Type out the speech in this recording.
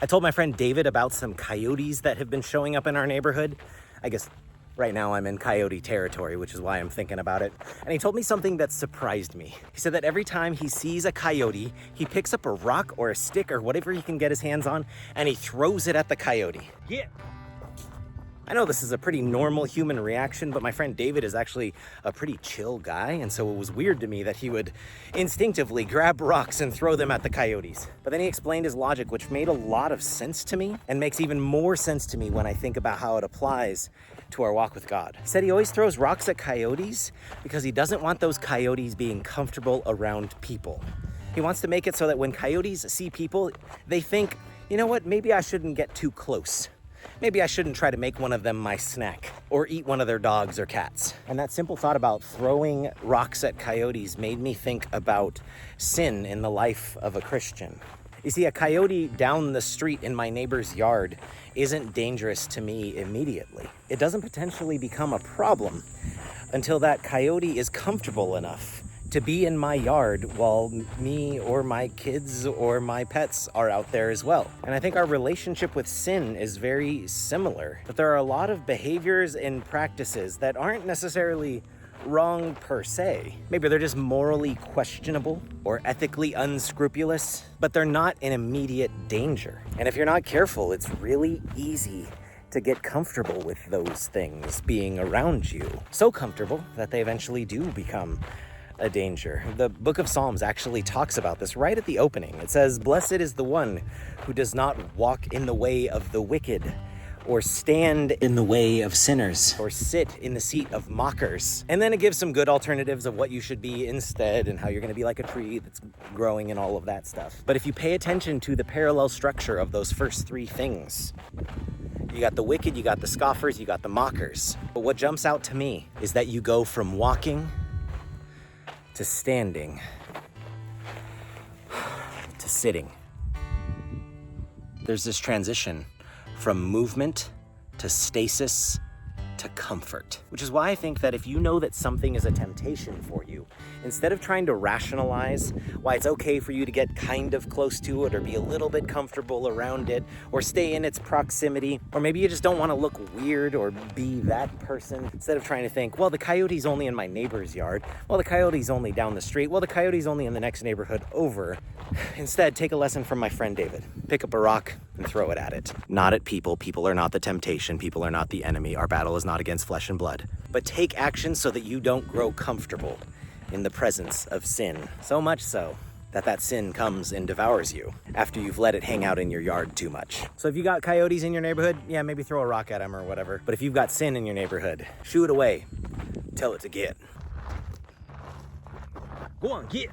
I told my friend David about some coyotes that have been showing up in our neighborhood. I guess right now I'm in coyote territory, which is why I'm thinking about it. And he told me something that surprised me. He said that every time he sees a coyote, he picks up a rock or a stick or whatever he can get his hands on, and he throws it at the coyote. Yeah. I know this is a pretty normal human reaction, but my friend David is actually a pretty chill guy, and so it was weird to me that he would instinctively grab rocks and throw them at the coyotes. But then he explained his logic, which made a lot of sense to me, and makes even more sense to me when I think about how it applies to our walk with God. He said he always throws rocks at coyotes because he doesn't want those coyotes being comfortable around people. He wants to make it so that when coyotes see people, they think, you know what, maybe I shouldn't get too close. Maybe I shouldn't try to make one of them my snack or eat one of their dogs or cats. And that simple thought about throwing rocks at coyotes made me think about sin in the life of a Christian. You see, a coyote down the street in my neighbor's yard isn't dangerous to me immediately. It doesn't potentially become a problem until that coyote is comfortable enough to be in my yard while me or my kids or my pets are out there as well. And I think our relationship with sin is very similar. But there are a lot of behaviors and practices that aren't necessarily wrong per se. Maybe they're just morally questionable or ethically unscrupulous, but they're not in immediate danger. And if you're not careful, it's really easy to get comfortable with those things being around you. So comfortable that they eventually do become a danger. The book of Psalms actually talks about this right at the opening. It says, "Blessed is the one who does not walk in the way of the wicked, or stand in the way of sinners, or sit in the seat of mockers." And then it gives some good alternatives of what you should be instead and how you're going to be like a tree that's growing and all of that stuff. But if you pay attention to the parallel structure of those first three things, you got the wicked, you got the scoffers, you got the mockers. But what jumps out to me is that you go from walking to standing to sitting. There's this transition from movement to stasis to comfort, which is why I think that if you know that something is a temptation for you, instead of trying to rationalize why it's okay for you to get kind of close to it or be a little bit comfortable around it or stay in its proximity, or maybe you just don't want to look weird or be that person, instead of trying to think, well, the coyote's only in my neighbor's yard, well, the coyote's only down the street, well, the coyote's only in the next neighborhood over. Instead, take a lesson from my friend David. Pick up a rock and throw it at it. Not at people. People are not the temptation. People are not the enemy. Our battle is not against flesh and blood. But take action so that you don't grow comfortable in the presence of sin. So much so that that sin comes and devours you after you've let it hang out in your yard too much. So if you got coyotes in your neighborhood, yeah, maybe throw a rock at them or whatever. But if you've got sin in your neighborhood, shoo it away. Tell it to get. Go on, get.